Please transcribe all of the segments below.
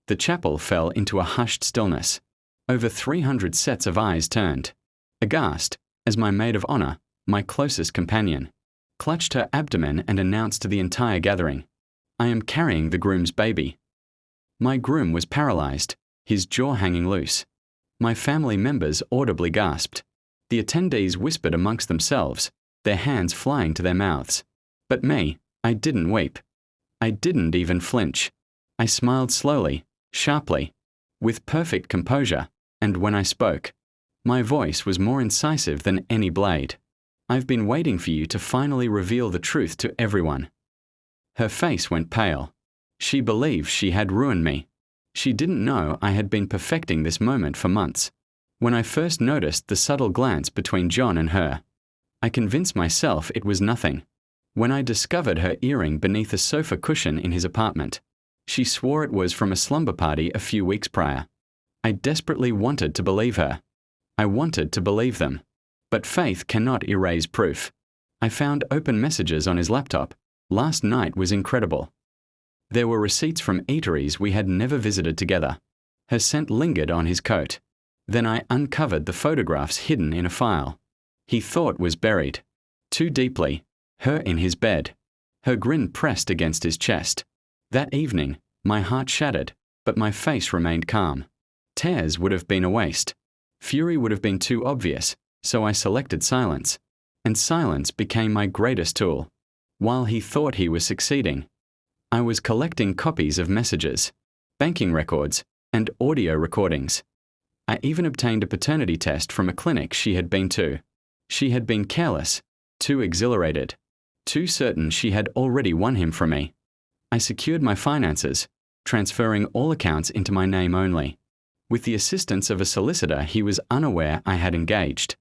The chapel fell into a hushed stillness. Over 300 sets of eyes turned. Aghast, as my maid of honor, my closest companion, clutched her abdomen and announced to the entire gathering, "I am carrying the groom's baby." My groom was paralyzed, his jaw hanging loose. My family members audibly gasped. The attendees whispered amongst themselves, their hands flying to their mouths. But me, I didn't weep. I didn't even flinch. I smiled slowly, sharply, with perfect composure, and when I spoke, my voice was more incisive than any blade. "I've been waiting for you to finally reveal the truth to everyone." Her face went pale. She believed she had ruined me. She didn't know I had been perfecting this moment for months. When I first noticed the subtle glance between John and her, I convinced myself it was nothing. When I discovered her earring beneath a sofa cushion in his apartment, she swore it was from a slumber party a few weeks prior. I desperately wanted to believe her. I wanted to believe them. But faith cannot erase proof. I found open messages on his laptop. Last night was incredible. There were receipts from eateries we had never visited together. Her scent lingered on his coat. Then I uncovered the photographs hidden in a file. He thought was buried. Too deeply. Her in his bed. Her grin pressed against his chest. That evening, my heart shattered, but my face remained calm. Tears would have been a waste. Fury would have been too obvious, so I selected silence. And silence became my greatest tool. While he thought he was succeeding, I was collecting copies of messages, banking records, and audio recordings. I even obtained a paternity test from a clinic she had been to. She had been careless, too exhilarated, too certain she had already won him from me. I secured my finances, transferring all accounts into my name only. With the assistance of a solicitor he was unaware I had engaged,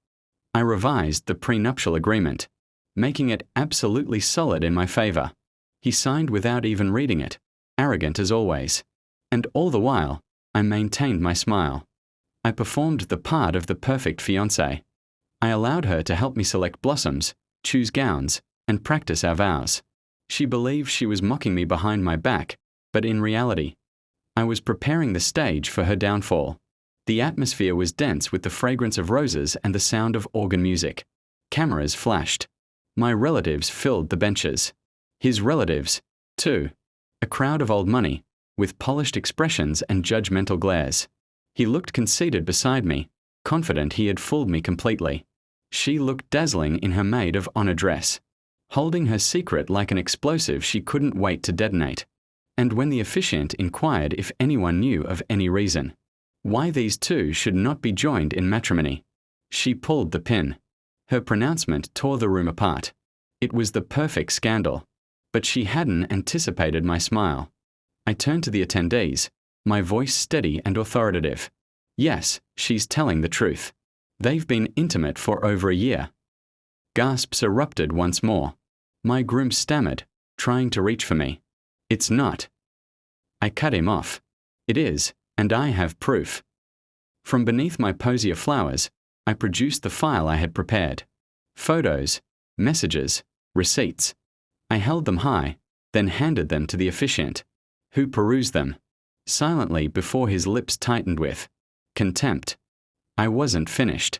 I revised the prenuptial agreement, making it absolutely solid in my favor. He signed without even reading it, arrogant as always. And all the while, I maintained my smile. I performed the part of the perfect fiancé. I allowed her to help me select blossoms, choose gowns, and practice our vows. She believed she was mocking me behind my back, but in reality, I was preparing the stage for her downfall. The atmosphere was dense with the fragrance of roses and the sound of organ music. Cameras flashed. My relatives filled the benches. His relatives, too. A crowd of old money, with polished expressions and judgmental glares. He looked conceited beside me, confident he had fooled me completely. She looked dazzling in her maid of honor dress, holding her secret like an explosive she couldn't wait to detonate. And when the officiant inquired if anyone knew of any reason why these two should not be joined in matrimony, she pulled the pin. Her pronouncement tore the room apart. It was the perfect scandal. But she hadn't anticipated my smile. I turned to the attendees, my voice steady and authoritative. "Yes, she's telling the truth. They've been intimate for over a year." Gasps erupted once more. My groom stammered, trying to reach for me. "It's not." I cut him off. "It is, and I have proof." From beneath my posy of flowers, I produced the file I had prepared. Photos, messages, receipts. I held them high, then handed them to the officiant, who perused them, silently before his lips tightened with contempt. I wasn't finished.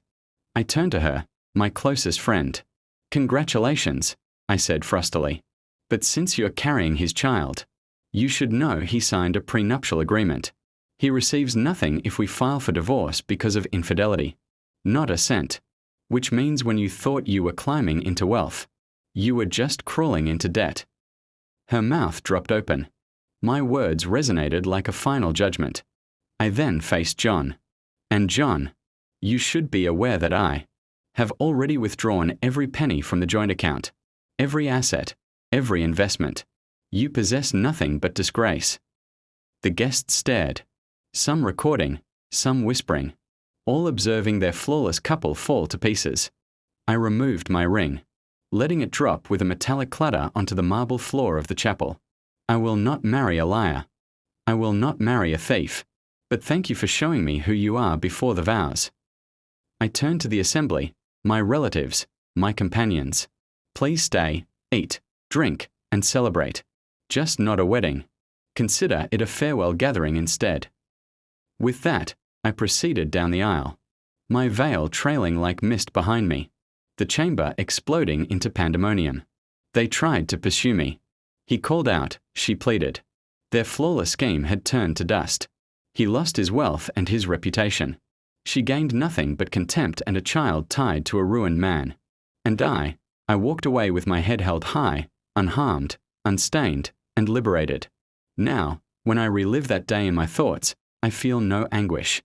I turned to her, my closest friend. "Congratulations," I said frostily. "But since you're carrying his child, you should know he signed a prenuptial agreement. He receives nothing if we file for divorce because of infidelity. Not a cent. Which means when you thought you were climbing into wealth, you were just crawling into debt." Her mouth dropped open. My words resonated like a final judgment. I then faced John. "And John, you should be aware that I have already withdrawn every penny from the joint account, every asset, every investment. You possess nothing but disgrace." The guests stared, some recording, some whispering, all observing their flawless couple fall to pieces. I removed my ring, letting it drop with a metallic clatter onto the marble floor of the chapel. "I will not marry a liar. I will not marry a thief. But thank you for showing me who you are before the vows." I turned to the assembly, my relatives, my companions. "Please stay, eat, drink, and celebrate. Just not a wedding." Consider it a farewell gathering instead. With that, I proceeded down the aisle, my veil trailing like mist behind me, the chamber exploding into pandemonium. They tried to pursue me. He called out, she pleaded. Their flawless scheme had turned to dust. He lost his wealth and his reputation. She gained nothing but contempt and a child tied to a ruined man. And I walked away with my head held high, unharmed, unstained, and liberated. Now, when I relive that day in my thoughts, I feel no anguish.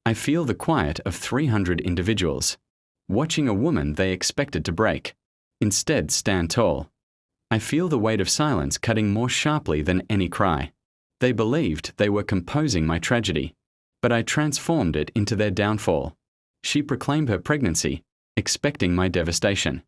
I feel the quiet of 300 individuals, watching a woman they expected to break, instead stand tall. I feel the weight of silence cutting more sharply than any cry. They believed they were composing my tragedy, but I transformed it into their downfall. She proclaimed her pregnancy, expecting my devastation.